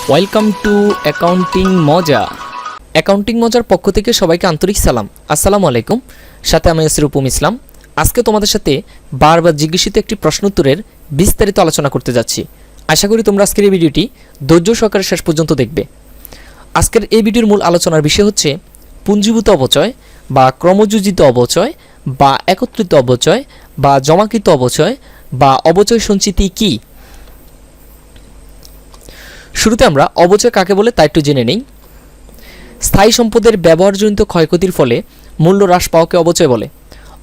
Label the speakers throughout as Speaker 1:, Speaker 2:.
Speaker 1: Welcome to accounting মজা। Accounting মজার পক্ষ থেকে সবাইকে আন্তরিক সালাম। আসসালামু আলাইকুম। সাথে আমি রূপম ইসলাম। আজকে তোমাদের সাথে বারবার জিজ্ঞাসিত একটি প্রশ্ন উত্তরের বিস্তারিত আলোচনা করতে যাচ্ছি। আশা করি তোমরা আজকের এই ভিডিওটি ধৈর্য সহকারে শেষ পর্যন্ত দেখবে। আজকের এই ভিডিওর মূল আলোচনার বিষয় হচ্ছে পুঞ্জীভূত অবচয় বা ক্রমযোজিত অবচয় বা একত্রিত অবচয় বা জমাকৃত অবচয় বা অবচয় সঞ্চিতি কী। শুরুতে আমরা অবচয় কাকে বলে তা একটু জেনে নেই। স্থায়ী সম্পদের ব্যবহারজনিত ক্ষয়ক্ষতির ফলে মূল্য হ্রাস পাওয়াকে অবচয় বলে।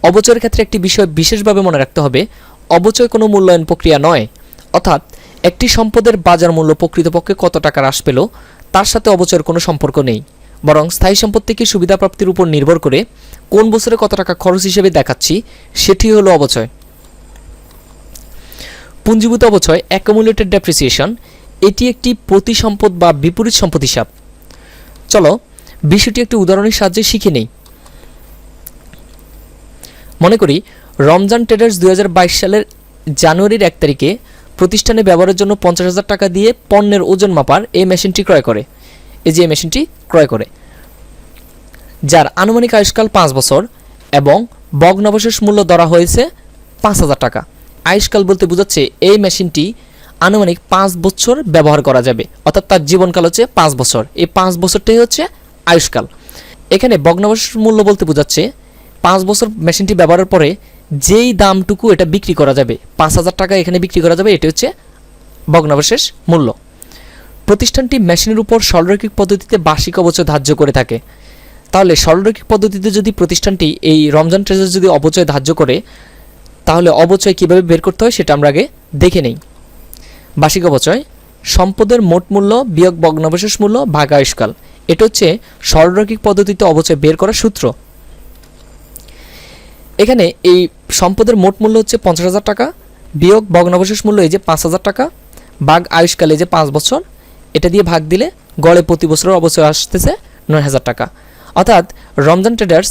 Speaker 1: অবচয়ের ক্ষেত্রে একটি বিষয় বিশেষভাবে মনে রাখতে হবে, অবচয় কোনো মূল্যায়ন প্রক্রিয়া নয়। অর্থাৎ একটি সম্পদের বাজার মূল্য প্রকৃতপক্ষে কত টাকা হ্রাস পেল তার সাথে অবচয়ের কোনো সম্পর্ক নেই, বরং স্থায়ী সম্পদ থেকে সুবিধা প্রাপ্তির উপর নির্ভর করে কোন বছরে কত টাকা খরচ হিসেবে দেখাচ্ছি সেটি হলো অবচয়। পুঞ্জীভূত অবচয় অ্যাকুমুলেটেড ডেপ্রিসিয়েশন, এটি একটি প্রতি সম্পদ বা বিপরীত সম্পদ হিসাব। চলো বিষয়টি একটি উদাহরণের সাহায্যে শিখে নেই। মনে করি রমজান ট্রেডার্স 2022 সালের জানুয়ারির 1 তারিখে প্রতিষ্ঠানে ব্যবহারের জন্য 50,000 টাকা দিয়ে পণ্যের ওজন মাপার এই মেশিনটি ক্রয় করে। এই যে মেশিনটি ক্রয় করে, যার আনুমানিক আয়ুষ্কাল 5 বছর এবং ভগ্নাবশেষ মূল্য ধরা হয়েছে 5,000 টাকা। আয়ুষ্কাল বলতে বোঝাচ্ছে এই মেশিনটি আনুমানিক 5 বছর ব্যবহার করা যাবে, অর্থাৎ তার জীবনকাল হচ্ছে 5 বছর। এই 5 বছরটাই হচ্ছে আয়ুষ্কাল। এখানে ভগ্নাবশেষ মূল্য বলতে বোঝাচ্ছে 5 বছর মেশিনটি ব্যবহারের পরে যেই দামটুকু এটা বিক্রি করা যাবে, 5,000 টাকা এখানে বিক্রি করা যাবে, এটি হচ্ছে ভগ্নাবশেষ মূল্য। প্রতিষ্ঠানটি মেশিনের উপর সরলরৈখিক পদ্ধতিতে বার্ষিক অবচয় ধার্য করে থাকে। তাহলে সরলরৈখিক পদ্ধতিতে যদি প্রতিষ্ঠানটি এই রমজান ট্রেজার যদি অবচয় ধার্য করে, তাহলে অবচয় কীভাবে বের করতে হয় সেটা আমরা আগে দেখে নেই। বার্ষিক অবচয় সম্পদের মোট মূল্য বিয়োগ ভগ্নাবশেষ মূল্য ভাগ আয়ুষ্কাল, এটা হচ্ছে সরলরৈখিক পদ্ধতিতে অবচয় বের করার সূত্র। এখানে এই সম্পদের মোট মূল্য হচ্ছে 50,000 টাকা বিয়োগ ভগ্নাবশেষ মূল্য এই যে 5,000 টাকা ভাগ আয়ুষ্কাল এই যে 5 বছর, এটা দিয়ে ভাগ দিলে গড়ে প্রতি বছরের অবচয় আসতেছে 9,000 টাকা। অর্থাৎ রমজান ট্রেডার্স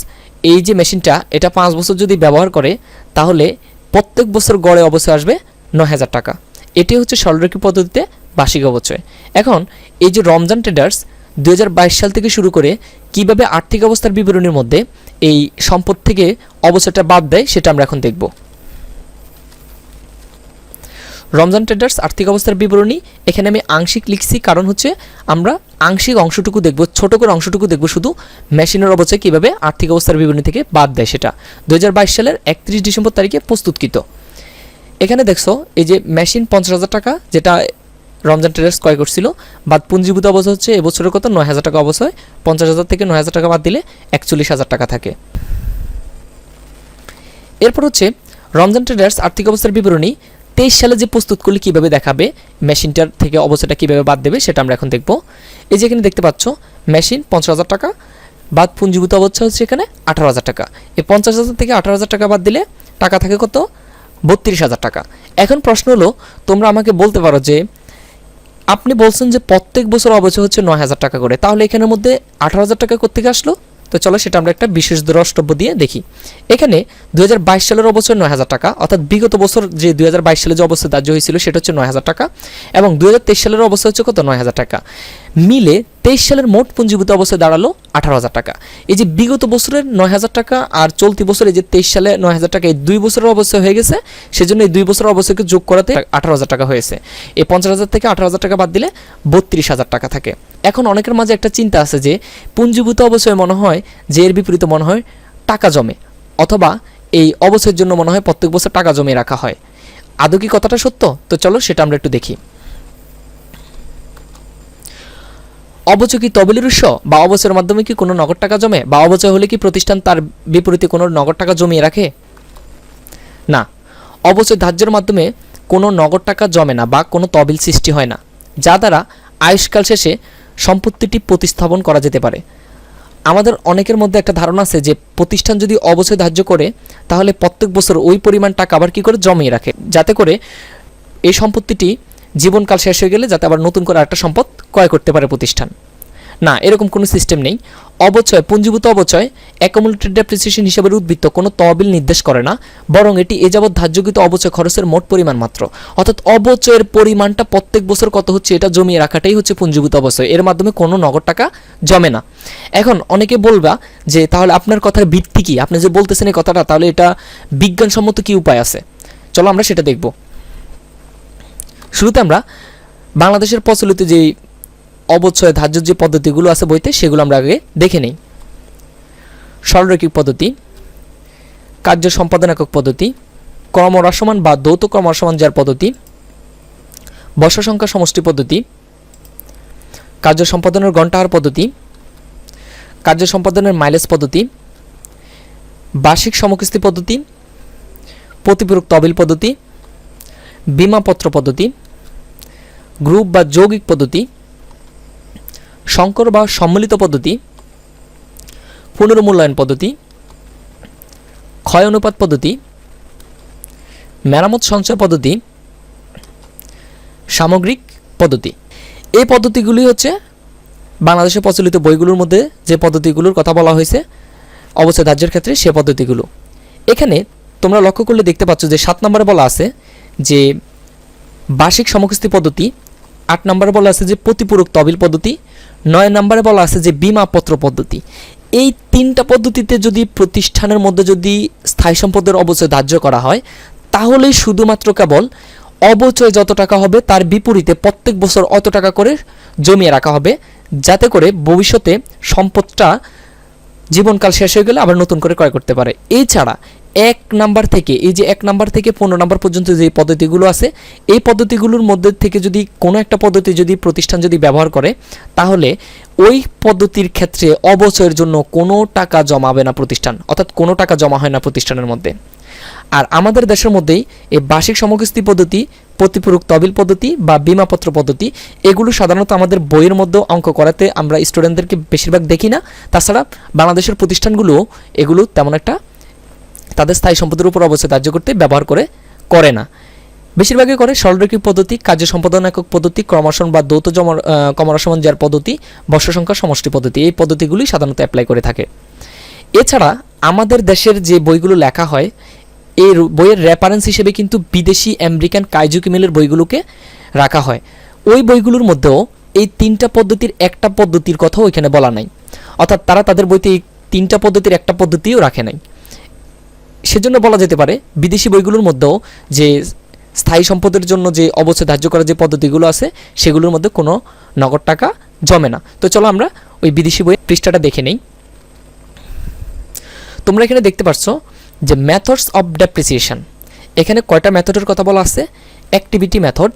Speaker 1: এই যে মেশিনটা এটা 5 বছর যদি ব্যবহার করে তাহলে প্রত্যেক বছর গড়ে অবচয় আসবে 9,000 টাকা। এটি হচ্ছে সরলরৈখিক পদ্ধতিতে বার্ষিক অবচয়। এখন এই যে রমজান ট্রেডার্স 2022 সাল থেকে শুরু করে কিভাবে আর্থিক অবস্থার বিবরণীর মধ্যে এই সম্পদ থেকে অবচয়টা বাদ দেয় সেটা আমরা এখন দেখব। রমজান ট্রেডার্স আর্থিক অবস্থার বিবরণী এখানে আমি আংশিক লিখছি, কারণ হচ্ছে আমরা আংশিক অংশটুকু দেখব, ছোট করে অংশটুকু দেখব, শুধু মেশিনের অবচয় কিভাবে আর্থিক অবস্থার বিবরণী থেকে বাদ দেয় সেটা 2022 সালের 31 ডিসেম্বর তারিখে প্রস্তুতকৃত। এখানে দেখছো এই যে মেশিন 50,000 টাকা যেটা রমজান ট্রেডার্স ক্রয় করছিল, বাদ পুঞ্জীভূত অবচয় হচ্ছে এবছরের কত 9,000 টাকা অবচয়, 50,000 থেকে 9,000 টাকা বাদ দিলে 41,000 টাকা থাকে। এরপর হচ্ছে রমজান ট্রেডার্স আর্থিক অবস্থার বিবরণী 23 সালে যে প্রস্তুত করলে কীভাবে দেখাবে, মেশিনটার থেকে অবচয়টা কীভাবে বাদ দেবে সেটা আমরা এখন দেখব। এই যে এখানে দেখতে পাচ্ছ মেশিন 50,000 টাকা বাদ পুঞ্জীভূত অবচয় হচ্ছে এখানে 18,000 টাকা। এই 50,000 থেকে 18,000 টাকা বাদ দিলে টাকা থাকে কত 32,000 টাকা। এখন প্রশ্ন হলো, তোমরা আমাকে বলতে পারো যে আপনি বলছেন যে প্রত্যেক বছর অবচয় হচ্ছে 9,000 টাকা করে, তাহলে এখানের মধ্যে 18,000 টাকা কোত্থেকে আসলো? তো চলো সেটা আমরা একটা বিশেষ দ্রষ্টব্য দিয়ে দেখি। এখানে 2022 সালের অবচয় 9,000 টাকা, অর্থাৎ বিগত বছর যে 2022 সালে যে অবস্থা ধার্য হয়েছিল সেটা হচ্ছে 9,000 টাকা, এবং 2023 সালের অবস্থা হচ্ছে কত 9,000 টাকা, মিলে 23 সালের মোট পুঞ্জীভূত অবস্থা দাঁড়ালো 18,000 টাকা। এই যে বিগত বছরের 9,000 টাকা আর চলতি বছর এই যে 23 সালে 9,000 টাকা, এই 2 বছরের অবস্থা হয়ে গেছে, সেজন্য এই 2 বছরের অবস্থাকে যোগ করাতে 18,000 টাকা হয়েছে। এই 50,000 থেকে 18,000 টাকা বাদ দিলে 32,000 টাকা থাকে। এখন অনেকের মাঝে একটা চিন্তা আছে যে পুঞ্জীভূত অবচয় মনে হয় যে এর বিপরীতে মনে হয় টাকা জমে, অথবা এই অবচয়ের জন্য মনে হয় প্রত্যেক বছর টাকা জমিয়ে রাখা হয়। আদৌ কি কথাটা সত্য? তো চলো সেটা আমরা একটু দেখি। অবচয় কি তহবিলের উৎস, বা অবচয়ের মাধ্যমে কি কোনো নগদ টাকা জমে, বা অবচয় হলে কি প্রতিষ্ঠান তার বিপরীতে কোনো নগদ টাকা জমিয়ে রাখে? না, অবচয় ধার্যের মাধ্যমে কোনো নগদ টাকা জমে না বা কোনো তহবিল সৃষ্টি হয় না, যা দ্বারা আয়ুষ্কাল শেষে সম্পত্তিটি প্রতিস্থাপন করা যেতে পারে। আমাদের অনেকের মধ্যে একটা ধারণা আছে যে প্রতিষ্ঠান যদি অবচয় ধার্য করে তাহলে প্রত্যেক বছর ওই পরিমাণ টাকা আবার কী করে জমিয়ে রাখে, যাতে করে এই সম্পত্তিটি জীবনকাল শেষ হয়ে গেলে যাতে আবার নতুন করে একটা সম্পদ ক্রয় করতে পারে প্রতিষ্ঠান। না, এরকম কোনো সিস্টেম নেই। অবচয়, পুঞ্জীভূত অবচয় অ্যাকুমুলেটেড ডেপ্রিসিয়েশন হিসাবের উদ্বৃত্ত কোনো তহবিল নির্দেশ করে না, বরং এটি এ যাবৎ ধার্যকৃত অবচয় খরচের মোট পরিমাণ মাত্র। অর্থাৎ অবচয়ের পরিমাণটা প্রত্যেক বছর কত হচ্ছে এটা জমিয়ে রাখাটাই হচ্ছে পুঞ্জীভূত অবচয়, এর মাধ্যমে কোনো নগদ টাকা জমে না। এখন অনেকে বলবা যে তাহলে আপনার কথার ভিত্তি কি, আপনি যে বলতেছেন এই কথাটা, তাহলে এটা বিজ্ঞানসম্মত কি উপায় আছে? চলো আমরা সেটা দেখব। শুরুতে আমরা বাংলাদেশের প্রচলিত যে অবচয় ধার্য যে পদ্ধতিগুলো আছে বইতে, সেগুলো আমরা আগে দেখে নেই। সরলরৈখিক পদ্ধতি, কার্য সম্পাদন একক পদ্ধতি, ক্রমহ্রাসমান বা দ্বৈত ক্রমহ্রাসমান যার পদ্ধতি, বর্ষ সংখ্যা সমষ্টি পদ্ধতি, কার্য সম্পাদনের ঘণ্টাহার পদ্ধতি, কার্য সম্পাদনের মাইলেজ পদ্ধতি, বার্ষিক সমকিস্তি পদ্ধতি, প্রতিপূরক তহবিল পদ্ধতি, বীমাপত্র পদ্ধতি, গ্রুপ বা যৌগিক পদ্ধতি, সংকর বা সম্মিলিত পদ্ধতি, পুনর্মূল্যায়ন পদ্ধতি, ক্ষয় অনুপাত পদ্ধতি, মেরামত সঞ্চয় পদ্ধতি, সামগ্রিক পদ্ধতি। এই পদ্ধতিগুলি হচ্ছে বাংলাদেশে প্রচলিত বইগুলোর মধ্যে যে পদ্ধতিগুলোর কথা বলা হয়েছে অবচয় ধার্যের ক্ষেত্রে, সে পদ্ধতিগুলো। এখানে তোমরা লক্ষ্য করলে দেখতে পাচ্ছ যে 7 নম্বরে বলা আছে যে বার্ষিক সমকিস্তি পদ্ধতি, 8 নম্বরে বলা আছে যে প্রতিপূরক তহবিল পদ্ধতি, 9 নম্বরে বলা আছে যে বীমাপত্র পদ্ধতি। এই 3টা পদ্ধতিতে যদি প্রতিষ্ঠানের মধ্যে যদি স্থায়ী সম্পদের অবচয় ধার্য করা হয়, তাহলেই শুধুমাত্র কেবল অবচয় যত টাকা হবে তার বিপরীতে প্রত্যেক বছর অত টাকা করে জমিয়ে রাখা হবে, যাতে করে ভবিষ্যতে সম্পদটা জীবনকাল শেষ হয়ে গেলে আবার নতুন করে ক্রয় করতে পারে। এছাড়া 1 নাম্বার থেকে এই যে 1 নাম্বার থেকে 15 নাম্বার পর্যন্ত যে পদ্ধতিগুলো আছে, এই পদ্ধতিগুলোর মধ্যে থেকে যদি কোনো একটা পদ্ধতি যদি প্রতিষ্ঠান যদি ব্যবহার করে, তাহলে ওই পদ্ধতির ক্ষেত্রে অবচয়ের জন্য কোনো টাকা জমাবে না প্রতিষ্ঠান, অর্থাৎ কোনো টাকা জমা হয় না প্রতিষ্ঠানের মধ্যে। আর আমাদের দেশের মধ্যেই এই বার্ষিক সমকিস্তি পদ্ধতি, প্রতিপূরক তহবিল পদ্ধতি বা বীমাপত্র পদ্ধতি, এগুলো সাধারণত আমাদের বইয়ের মধ্যে অঙ্ক করাতে আমরা স্টুডেন্টদেরকে বেশিরভাগ দেখি না। তাছাড়া বাংলাদেশের প্রতিষ্ঠানগুলো এগুলো তেমন একটা তাদের স্থায়ী সম্পদের উপর অবচয় ধার্য করতে ব্যবহার করে না, বেশিরভাগই করে সরলরৈখিক পদ্ধতি, কার্য সম্পাদন একক পদ্ধতি, ক্রমহ্রাসন বা দ্বৈত ক্রমহ্রাসমান যার পদ্ধতি, বর্ষ সংখ্যা সমষ্টি পদ্ধতি, এই পদ্ধতিগুলি সাধারণত অ্যাপ্লাই করে থাকে। এছাড়া আমাদের দেশের যে বইগুলো লেখা হয়, এই বইয়ের রেফারেন্স হিসেবে কিন্তু বিদেশি আমেরিকান কাইজু কিমেলের বইগুলোকে রাখা হয়। ওই বইগুলোর মধ্যেও এই 3টা পদ্ধতির একটা পদ্ধতির কথাও এখানে বলা নাই, অর্থাৎ তারা তাদের বইতে এই 3টা পদ্ধতির একটা পদ্ধতিও রাখে নাই। সেজন্য বলা যেতে পারে বিদেশি বইগুলোর মধ্যেও যে স্থায়ী সম্পদের জন্য যে অবচয় ধার্য করার যে পদ্ধতিগুলো আছে, সেগুলোর মধ্যে কোনো নগদ টাকা জমে না। তো চলো আমরা ওই বিদেশি বইয়ের পৃষ্ঠাটা দেখে নেই। তোমরা এখানে দেখতে পাচ্ছ যে মেথডস অফ ডেপ্রিসিয়েশন, এখানে কয়টা মেথডের কথা বলা আছে? Activity method,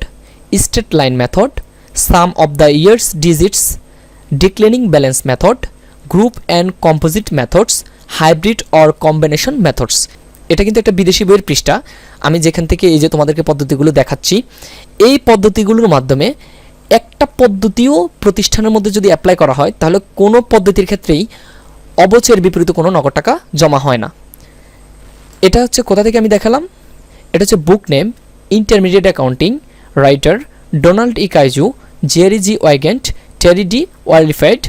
Speaker 1: straight line method, some of the years digits, declining balance method, group and composite methods, hybrid or combination methods. এটা কিন্তু একটা বিদেশি বইয়ের পৃষ্ঠা। আমি যেখান থেকে এই যে তোমাদেরকে পদ্ধতিগুলো দেখাচ্ছি, এই পদ্ধতিগুলোর মাধ্যমে একটা পদ্ধতিও প্রতিষ্ঠানের মধ্যে যদি অ্যাপ্লাই করা হয়, তাহলে কোনো পদ্ধতির ক্ষেত্রেই অবচয়ের বিপরীতে কোনো নগদ টাকা জমা হয় না। এটা হচ্ছে কোথা থেকে আমি দেখালাম, এটা হচ্ছে book name intermediate accounting, writer Donald E Kieso, Jerry G Weygandt, Terry D Warfield,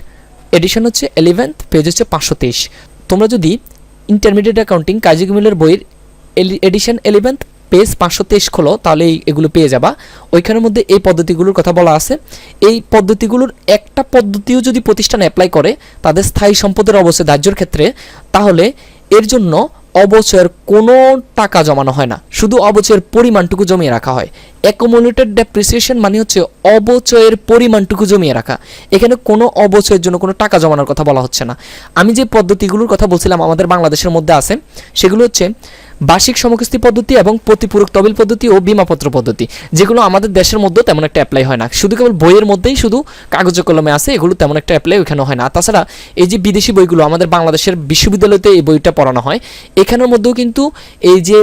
Speaker 1: edition হচ্ছে 11th, পেজ হচ্ছে 523। তোমরা যদি ইন্টারমিডিয়েট অ্যাকাউন্টিং কাইজু কিমেলের বইয়ের এডিশন 11th, পেজ 523 খোলো, তাহলে এগুলো পেয়ে যাবা। ওইখানের মধ্যে এই পদ্ধতিগুলোর কথা বলা আছে। এই পদ্ধতিগুলোর একটা পদ্ধতিও যদি প্রতিষ্ঠান অ্যাপ্লাই করে তাদের স্থায়ী সম্পদের অবচয় ধার্যের ক্ষেত্রে, তাহলে এর জন্য অবচয়ের কোনো টাকা জমানো হয় না, শুধু অবচয়ের পরিমাণটুকু জমিয়ে রাখা হয়। অ্যাকুমুলেটেড ডেপ্রিসিয়েশন মানে হচ্ছে অবচয়ের পরিমাণটুকু জমিয়ে রাখা, এখানে কোনো অবচয়ের জন্য কোনো টাকা জমানোর কথা বলা হচ্ছে না। আমি যে পদ্ধতিগুলোর কথা বলছিলাম আমাদের বাংলাদেশের মধ্যে আছে, সেগুলো হচ্ছে বার্ষিক সমকিস্তি পদ্ধতি এবং প্রতিপূরক তহবিল পদ্ধতি ও বীমাপত্র পদ্ধতি, যেগুলো আমাদের দেশের মধ্যেও তেমন একটা অ্যাপ্লাই হয় না, শুধু কেবল বইয়ের মধ্যেই শুধু কাগজে কলমে আছে, এগুলো তেমন একটা অ্যাপ্লাই ওইখানে হয় না। তাছাড়া এই যে বিদেশি বইগুলো আমাদের বাংলাদেশের বিশ্ববিদ্যালয়তে এই বইটা পড়ানো হয়, এখানের মধ্যেও কিন্তু এই যে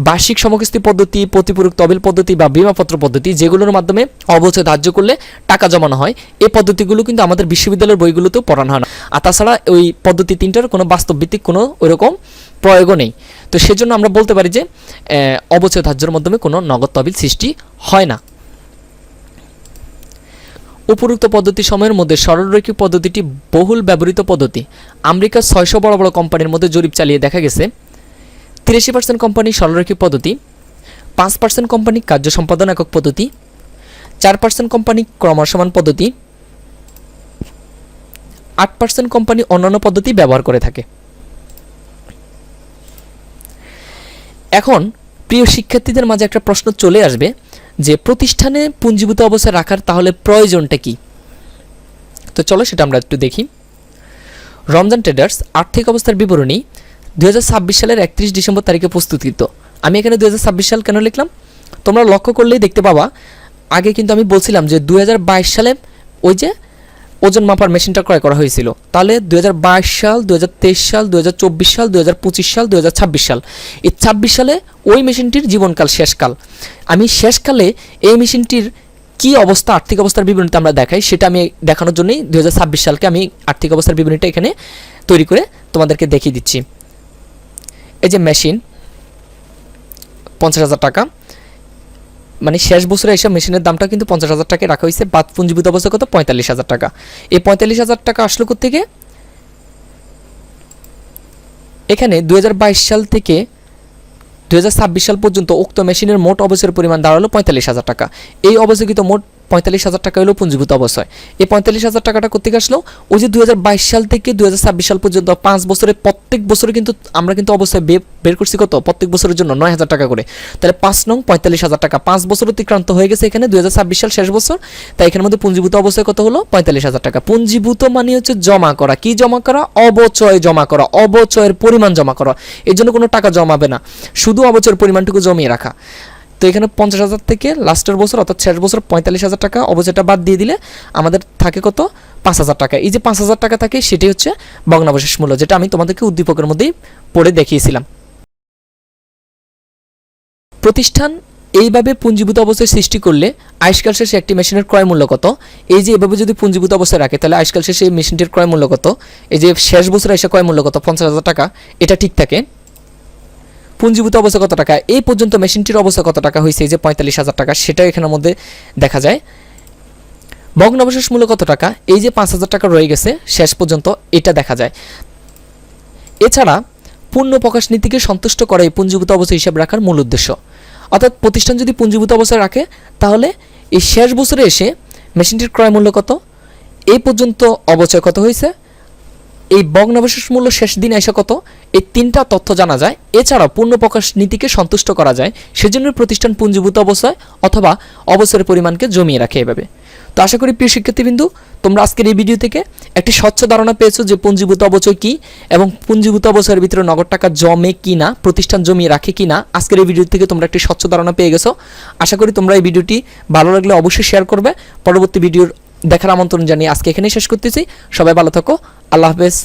Speaker 1: বার্ষিক সমকিস্তি পদ্ধতি, প্রতিপূরক তহবিল পদ্ধতি বা বীমাপত্র পদ্ধতি, যেগুলোর মাধ্যমে অবচয় ধার্য করলে টাকা জমানো হয়, এই পদ্ধতিগুলো কিন্তু আমাদের বিশ্ববিদ্যালয়ের বইগুলোতেও পড়ানো হয় না। আর তাছাড়া ওই পদ্ধতি 3টার কোনো বাস্তবভিত্তিক কোনো ওইরকম প্রয়োগও নেই। তো সেজন্য আমরা বলতে পারি যে অবচয় ধার্যের মাধ্যমে কোনো নগদ তহবিল সৃষ্টি হয় না। উপরোক্ত পদ্ধতি সময়ের মধ্যে সরলরৈখিক পদ্ধতিটি বহুল ব্যবহৃত পদ্ধতি। আমেরিকার 600 বড় বড় কোম্পানির মধ্যে জরিপ চালিয়ে দেখা গেছে 83% কোম্পানি সরলরৈখিক পদ্ধতি, 5% কোম্পানি কার্য সম্পাদন একক পদ্ধতি, 4% কোম্পানি ক্রমসমান পদ্ধতি, 8% কোম্পানি অন্যান্য পদ্ধতি ব্যবহার করে থাকে। এখন প্রিয় শিক্ষার্থীদের মাঝে একটা প্রশ্ন চলে আসবে যে প্রতিষ্ঠানে পুঞ্জীভূত অবস্থায় রাখার তাহলে প্রয়োজনটা কি? তো চলো সেটা আমরা একটু দেখি। রমজান ট্রেডার্স আর্থিক অবস্থার বিবরণী 2026 সালের 31 ডিসেম্বর তারিখে প্রস্তুতকৃত। আমি এখানে 2026 সাল কেন লিখলাম? তোমরা লক্ষ্য করলেই দেখতে পাবা, আগে কিন্তু আমি বলছিলাম যে 2022 সালে ওই যে ওজন মাপার মেশিনটা ক্রয় করা হয়েছিল। তাহলে 2022 সাল, 2023 সাল, 2024 সাল, 2025 সাল, 2026 সাল, এই 26 সালে ওই মেশিনটির জীবনকাল শেষকাল। আমি শেষকালে এই মেশিনটির কি অবস্থা, আর্থিক অবস্থার বিবরণীতে আমরা দেখাই, সেটা আমি দেখানোর জন্যই 2026 সালকে আমি আর্থিক অবস্থার বিবরণীটা এখানে তৈরি করে তোমাদেরকে দেখিয়ে দিচ্ছি। এই যে মেশিন 50,000 টাকা, মানে শেষ বছরে এসব মেশিনের দামটা কিন্তু 50,000 টাকায় রাখা হয়েছে। বাদ পুঞ্জীভূত অবস্থা কত? 45,000 টাকা। এই 45,000 টাকা আসলো কোত্থেকে? এখানে 2022 সাল থেকে 2026 সাল পর্যন্ত উক্ত মেশিনের মোট অবসরের পরিমাণ দাঁড়ালো 45,000 টাকা। এই অবস্থিত মোট 45,000 টাকা হলো পুঞ্জীভূত অবস্থায়। এই 45,000 টাকাটা কোথেকে আসলো? ওই যে 2022 সাল থেকে 2026 সাল পর্যন্ত 5 বছরে প্রত্যেক বছরে কিন্তু আমরা কিন্তু অবস্থায় বের করছি কত? প্রত্যেক বছরের জন্য 9,000 টাকা করে। তাহলে 5 নং 45,000 টাকা, 5 বছর অতিক্রান্ত হয়ে গেছে এখানে 2026 সাল শেষ বছর। তাই এখানের মধ্যে পুঞ্জীভূত অবস্থায় কত হলো? 45,000 টাকা। পুঞ্জীভূত মানে হচ্ছে জমা করা। কি জমা করা? অবচয় জমা করা, অবচয়ের পরিমাণ জমা করা। এর জন্য কোনো টাকা জমাবে না, শুধু অবচয়ের পরিমাণটুকু জমিয়ে রাখা। তো এখানে 50,000 থেকে লাস্টের বছর অর্থাৎ শেষ বছর 45,000 টাকা অবচয়টা বাদ দিয়ে দিলে আমাদের থাকে কত? 5,000 টাকা। এই যে 5,000 টাকা থাকে সেটি হচ্ছে ভগ্নাবশেষ মূল্য, যেটা আমি তোমাদেরকে উদ্দীপকের মধ্যেই পড়ে দেখিয়েছিলাম। প্রতিষ্ঠান এইভাবে পুঞ্জীভূত অবস্থায় সৃষ্টি করলে আয়ুষ্কাল শেষে একটি মেশিনের ক্রয় মূল্য কত? এই যে এভাবে যদি পুঞ্জীভূত অবস্থায় রাখে তাহলে আয়ুষ্কাল শেষে এই মেশিনটির ক্রয় মূল্য কত? এই যে শেষ বছরে এসে ক্রয় মূল্য কত? 50,000 টাকা। এটা ঠিক থাকে। পুঞ্জীভূত অবস্থা কত টাকা? এই পর্যন্ত মেশিনটির অবস্থা কত টাকা হয়েছে? এই যে 45,000 টাকা, সেটাও এখানের মধ্যে দেখা যায়। ভগ্নাবশেষ মূল্য কত টাকা? এই যে 5,000 টাকা রয়ে গেছে শেষ পর্যন্ত, এটা দেখা যায়। এছাড়া পূর্ণ প্রকাশ নীতিকে সন্তুষ্ট করা এই পুঞ্জীভূত অবস্থা হিসাব রাখার মূল উদ্দেশ্য। অর্থাৎ প্রতিষ্ঠান যদি পুঞ্জীভূত অবস্থায় রাখে তাহলে এই শেষ বছরে এসে মেশিনটির ক্রয় মূল্য কত, এই পর্যন্ত অবচয় কত হয়েছে, এই ভগ্নাবশেষ মূল্য শেষ দিন এসে কত, এই তিনটা তথ্য জানা যায়। এছাড়াও পূর্ণ প্রকাশ নীতিকে সন্তুষ্ট করা যায়, সেজন্য প্রতিষ্ঠান পুঞ্জীভূত অবস্থায় অথবা অবসরের পরিমাণকে জমিয়ে রাখে এভাবে। তো আশা করি প্রিয় শিক্ষার্থীবৃন্দু তোমরা আজকের এই ভিডিও থেকে একটি স্বচ্ছ ধারণা পেয়েছো যে পুঞ্জীভূত অবচয় কী এবং পুঞ্জীভূত অবচয়ের ভিতরে নগদ টাকা জমে কি না, প্রতিষ্ঠান জমিয়ে রাখে কি না। আজকের এই ভিডিও থেকে তোমরা একটি স্বচ্ছ ধারণা পেয়ে গেছো। আশা করি তোমরা এই ভিডিওটি ভালো লাগলে অবশ্যই শেয়ার করবে। পরবর্তী ভিডিওর দেখার আমন্ত্রণ জানিয়ে আজকে এখানেই শেষ করতেছি। সবাই ভালো থাকো, আল্লাহ হাফেজ।